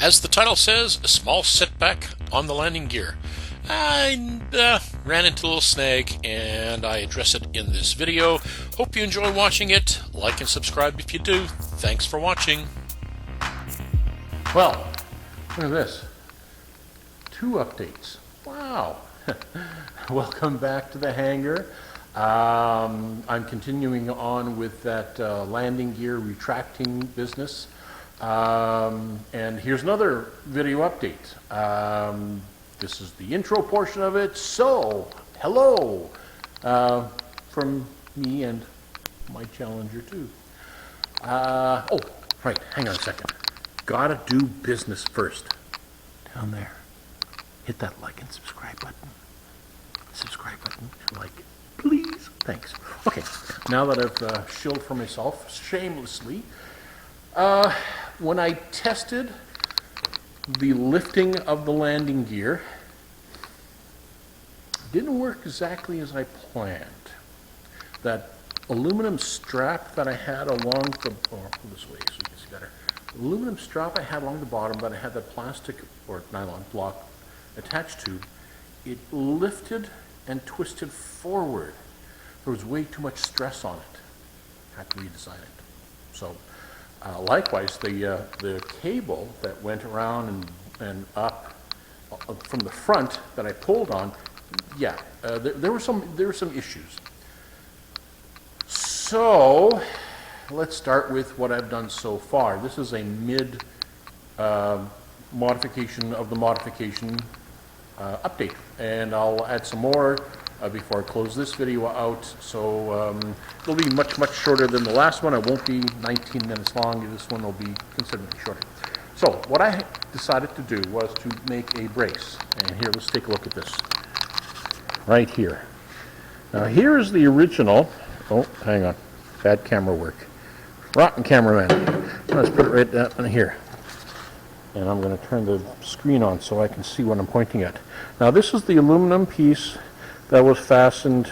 As the title says, a small setback on the landing gear. I ran into a little snag and I address it in this video. Hope you enjoy watching it. Like and subscribe if you do. Thanks for watching. Well, look at this. 2 updates. Wow. Welcome back to the hangar. I'm continuing on with that landing gear retracting business. And here's another video update. This is the intro portion of it. So, hello from me and my Challenger too. Oh, right, hang on a second. Gotta do business first. Down there. Hit that like and subscribe button. Subscribe button and like, please. Thanks. Okay, now that I've shilled for myself shamelessly, when I tested the lifting of the landing gear, didn't work exactly as I planned. That aluminum strap that I had along the, pull this way so you can see better. Aluminum strap I had along the bottom that I had that plastic or nylon block attached to, it lifted and twisted forward. There was way too much stress on it. Had to redesign it. So, likewise, the cable that went around and up from the front that I pulled on, yeah, there were some issues. So, let's start with what I've done so far. This is a mid modification of the modification update, and I'll add some more before I close this video out. So it'll be much shorter than the last one. It won't be 19 minutes long. This one will be considerably shorter. So what I decided to do was to make a brace, and here, let's take a look at this right here. Now here is the original. Oh, hang on, bad camera work. Rotten cameraman. Let's put it right down here. And I'm going to turn the screen on so I can see what I'm pointing at. Now this is the aluminum piece that was fastened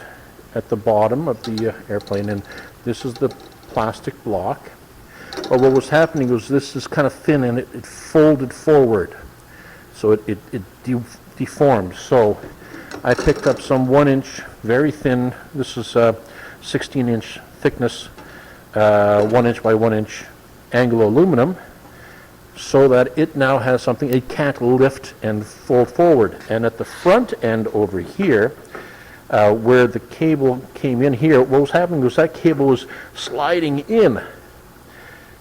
at the bottom of the airplane, and this is the plastic block. But what was happening was this is kind of thin and it folded forward. So it deformed. So I picked up some 1-inch, very thin, this is 16-inch thickness, 1-inch by 1-inch Anglo aluminum, so that it now has something it can't lift and fold forward. And at the front end over here, where the cable came in here, what was happening was that cable was sliding in,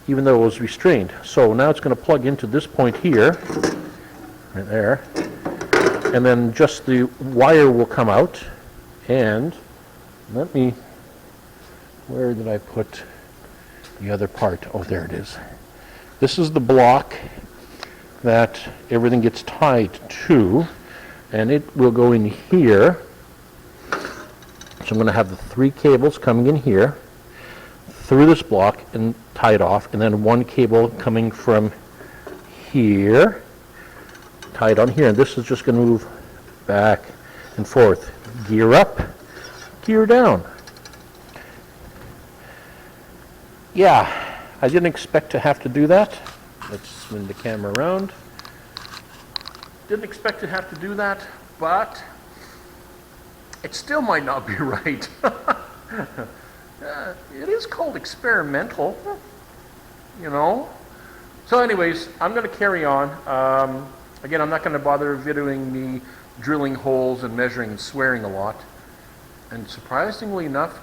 even though it was restrained. So now it's going to plug into this point here, right there, and then just the wire will come out. And let me, where did I put the other part? Oh, there it is. This is the block that everything gets tied to, and it will go in here. So I'm going to have the 3 cables coming in here through this block and tied off, and then 1 cable coming from here tied on here. And this is just going to move back and forth. Gear up, gear down. Yeah. I didn't expect to have to do that. Let's spin the camera around. Didn't expect to have to do that, but it still might not be right. It is called experimental, you know. So anyways, I'm going to carry on. Again, I'm not going to bother videoing me drilling holes and measuring and swearing a lot. And surprisingly enough,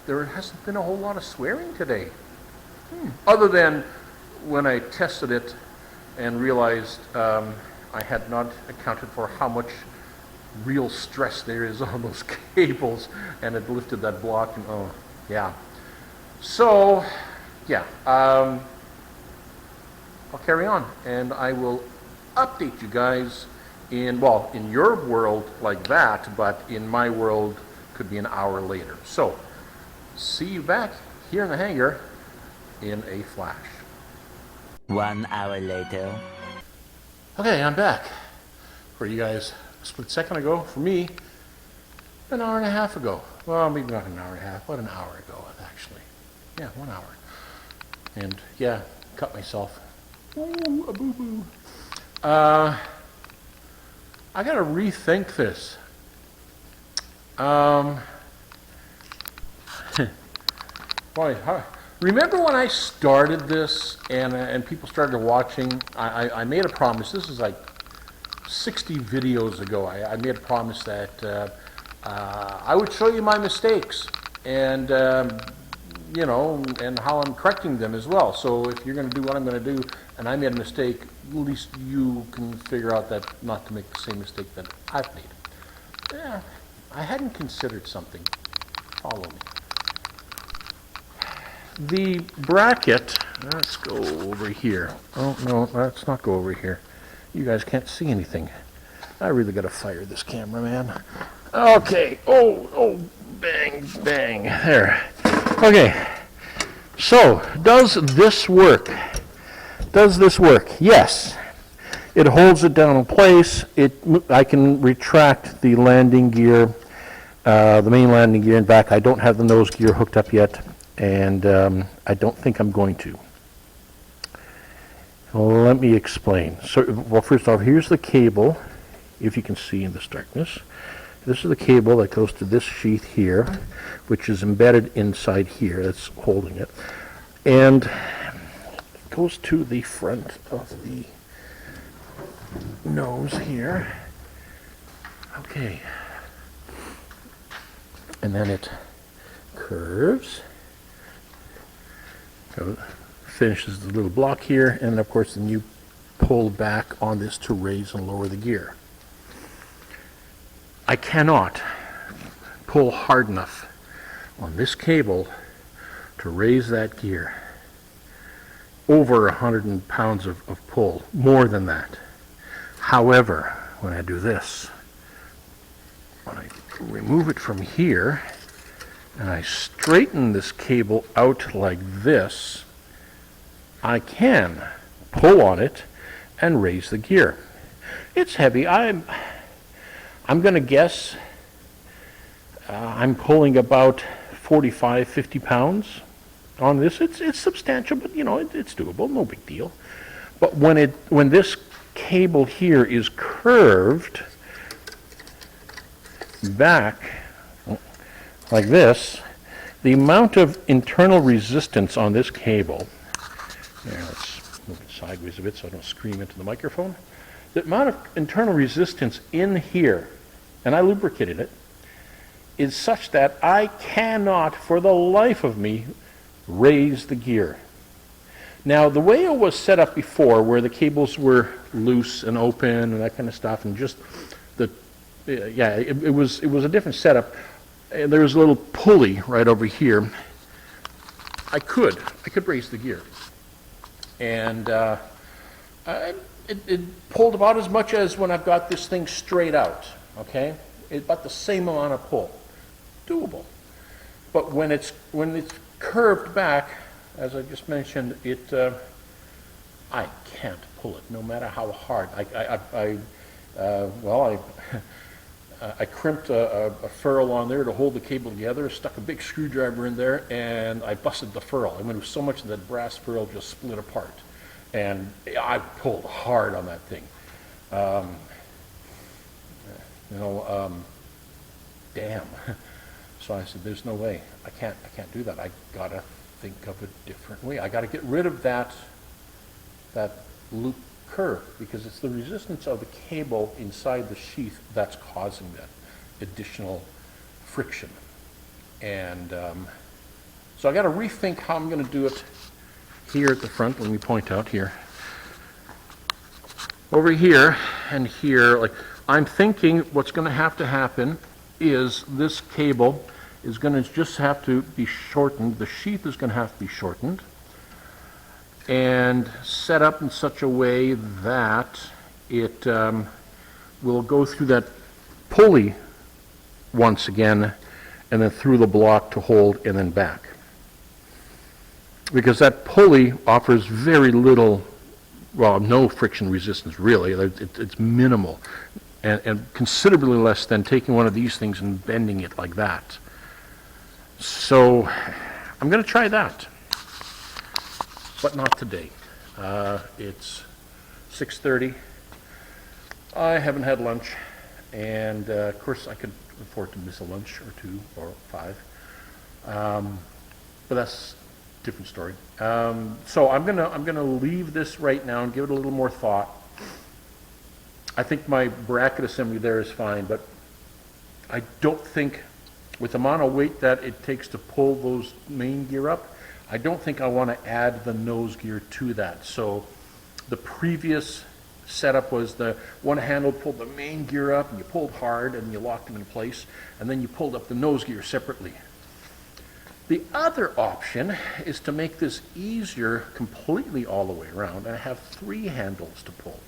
there hasn't been a whole lot of swearing today. Other than when I tested it and realized I had not accounted for how much real stress there is on those cables, and it lifted that block, and oh yeah. So yeah, I'll carry on and I will update you guys in, well, in your world like that, but in my world could be an hour later. So see you back here in the hangar in a flash. 1 hour later. Okay, I'm back. For you guys, a split second ago. For me, an hour and a half ago. Well, maybe not an hour and a half, but an hour ago, actually. Yeah, 1 hour. And yeah, cut myself. Ooh, a boo-boo. I gotta rethink this. Boy, remember when I started this and people started watching? I made a promise. This is like 60 videos ago. I made a promise that I would show you my mistakes and you know, and how I'm correcting them as well. So if you're going to do what I'm going to do, and I made a mistake, at least you can figure out that not to make the same mistake that I've made. Yeah, I hadn't considered something. Follow me. The bracket, let's go over here. Oh, no, let's not go over here. You guys can't see anything. I really got to fire this cameraman. Okay, oh, bang, bang, there. Okay, so does this work? Does this work? Yes. It holds it down in place. I can retract the landing gear, the main landing gear. In fact, I don't have the nose gear hooked up yet, and I don't think I'm going to. Let me explain. So, well, first off, here's the cable, if you can see in this darkness. This is the cable that goes to this sheath here, which is embedded inside here. That's holding it. And it goes to the front of the nose here. Okay. And then it curves. So finishes the little block here, and of course then you pull back on this to raise and lower the gear. I cannot pull hard enough on this cable to raise that gear. Over 100 pounds of pull, more than that. However, when I do this, when I remove it from here and I straighten this cable out like this, I can pull on it and raise the gear. It's heavy. I'm going to guess I'm pulling about 45, 50 pounds on this. It's substantial, but you know, it's doable, no big deal. But when this cable here is curved back like this, the amount of internal resistance on this cable, here, let's move it sideways a bit so I don't scream into the microphone. The amount of internal resistance in here, and I lubricated it, is such that I cannot, for the life of me, raise the gear. Now, the way it was set up before, where the cables were loose and open and that kind of stuff, and just the, yeah, it was a different setup. And there was a little pulley right over here. I could raise the gear, and it pulled about as much as when I've got this thing straight out. Okay, about the same amount of pull, doable. But when it's curved back, as I just mentioned, I can't pull it, no matter how hard. I crimped a ferrule on there to hold the cable together, stuck a big screwdriver in there, and I busted the ferrule. I mean, it was so much that that brass ferrule just split apart. And I pulled hard on that thing. Damn. So I said, there's no way. I can't do that. I gotta think of a different way. I gotta get rid of that loop curve, because it's the resistance of the cable inside the sheath that's causing that additional friction. And so I got to rethink how I'm going to do it here at the front. Let me point out here. Over here and here, like, I'm thinking what's going to happen is this cable is going to just have to be shortened. The sheath is going to have to be shortened and set up in such a way that it will go through that pulley once again, and then through the block to hold, and then back. Because that pulley offers very little, well, no friction resistance really. It's minimal, and considerably less than taking one of these things and bending it like that. So I'm going to try that. But not today. It's 6:30. I haven't had lunch, and of course I could afford to miss a lunch or two or five, but that's a different story. So I'm gonna leave this right now and give it a little more thought. I think my bracket assembly there is fine, but I don't think, with the amount of weight that it takes to pull those main gear up, I don't think I want to add the nose gear to that. So the previous setup was the one handle pulled the main gear up and you pulled hard and you locked them in place, and then you pulled up the nose gear separately. The other option is to make this easier completely all the way around, and I have 3 handles to pull.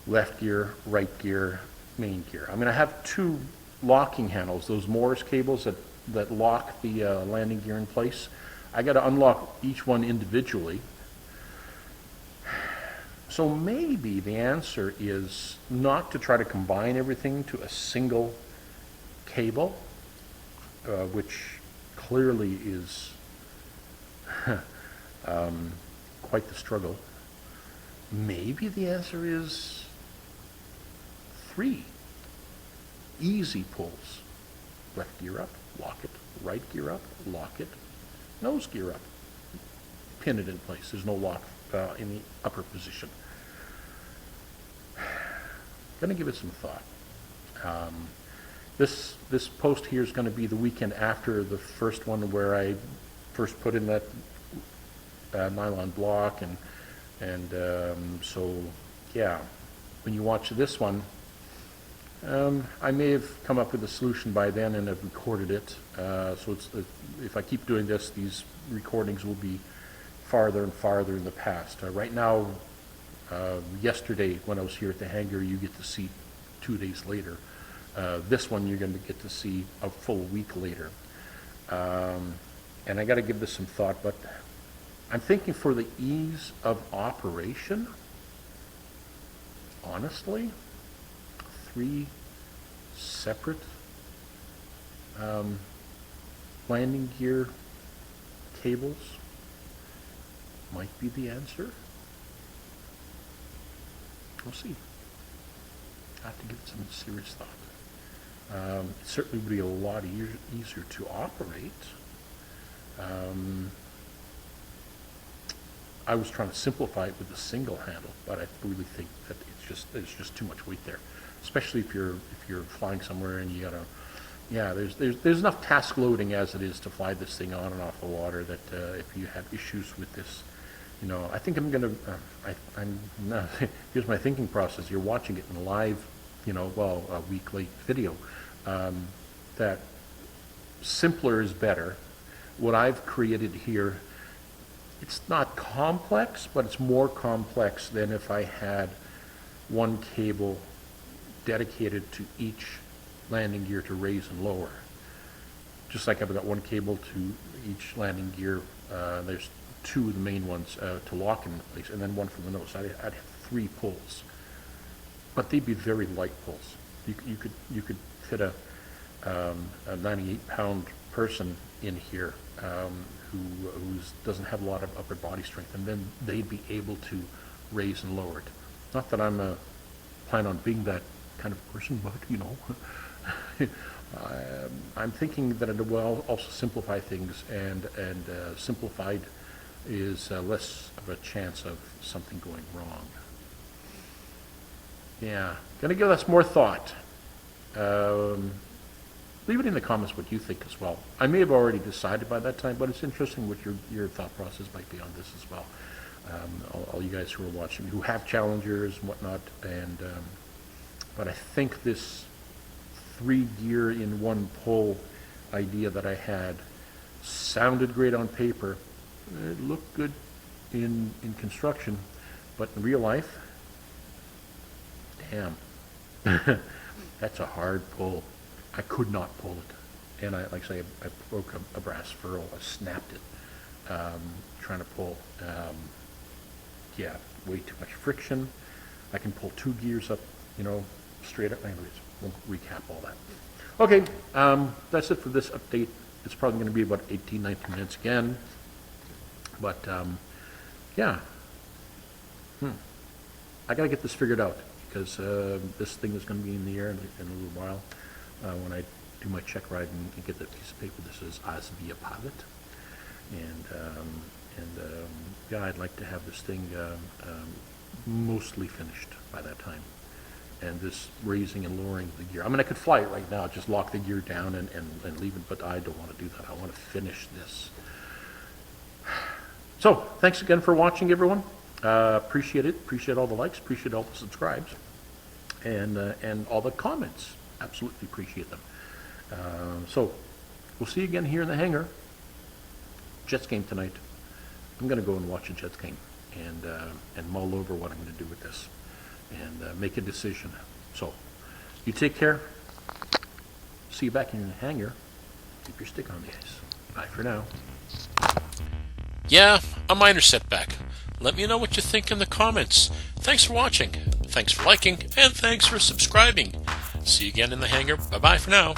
Left gear, right gear, main gear. I mean, I have 2 locking handles, those Morse cables that lock the landing gear in place. I got to unlock each one individually. So maybe the answer is not to try to combine everything to a single cable, which clearly is quite the struggle. Maybe the answer is 3 easy pulls. Left gear up, lock it. Right gear up, lock it. Nose gear up. Pin it in place. There's no lock in the upper position. Gonna give it some thought. This post here is going to be the weekend after the first one, where I first put in that nylon block, and so yeah, when you watch this one, I may have come up with a solution by then and have recorded it. So if I keep doing this, these recordings will be farther and farther in the past. Right now, yesterday when I was here at the hangar, you get to see 2 days later. This one you're going to get to see a full week later. And I got to give this some thought, but I'm thinking for the ease of operation, honestly, 3 separate landing gear cables might be the answer. We'll see. I have to give it some serious thought. It certainly would be a lot easier to operate. I was trying to simplify it with a single handle, but I really think that there's just too much weight there, especially if you're flying somewhere and you gotta. Yeah, there's enough task loading as it is to fly this thing on and off the water that if you have issues with this, you know, I think I'm gonna. I'm not. Here's my thinking process. You're watching it in a live, you know, well, a week late video. That simpler is better. What I've created here, it's not complex, but it's more complex than if I had one cable dedicated to each landing gear to raise and lower. Just like I've got one cable to each landing gear, there's 2 of the main ones to lock in place, and then one for the nose. I'd have 3 pulls, but they'd be very light pulls. You could fit a 98-pound person in here who doesn't have a lot of upper body strength, and then they'd be able to raise and lower it. Not that I'm plan on being that kind of person, but you know, I'm thinking that it will also simplify things, and simplified is less of a chance of something going wrong. Yeah, gonna give us more thought. Leave it in the comments what you think as well. I may have already decided by that time, but it's interesting what your thought process might be on this as well. All you guys who are watching, who have Challengers and whatnot, and but I think this 3 gear in 1 pull idea that I had sounded great on paper. It looked good in construction, but in real life, damn, that's a hard pull. I could not pull it, and like I say, I broke a brass ferrule. I snapped it trying to pull. Yeah, way too much friction. I can pull 2 gears up, you know, straight up. Anyways, we'll recap all that. Okay, that's it for this update. It's probably going to be about 18, 19 minutes again. But yeah, I got to get this figured out. because this thing is going to be in the air in a little while when I do my check ride and get that piece of paper that says Asvia Pilot. Yeah, I'd like to have this thing mostly finished by that time. And this raising and lowering of the gear. I mean, I could fly it right now, just lock the gear down and leave it, but I don't want to do that. I want to finish this. So, thanks again for watching, everyone. Appreciate it. Appreciate all the likes. Appreciate all the subscribes. And all the comments. Absolutely appreciate them. So, we'll see you again here in the hangar. Jets game tonight. I'm going to go and watch a Jets game and mull over what I'm going to do with this and make a decision. So, you take care. See you back in the hangar. Keep your stick on the ice. Bye for now. Yeah, a minor setback. Let me know what you think in the comments. Thanks for watching, thanks for liking, and thanks for subscribing. See you again in the hangar. Bye-bye for now.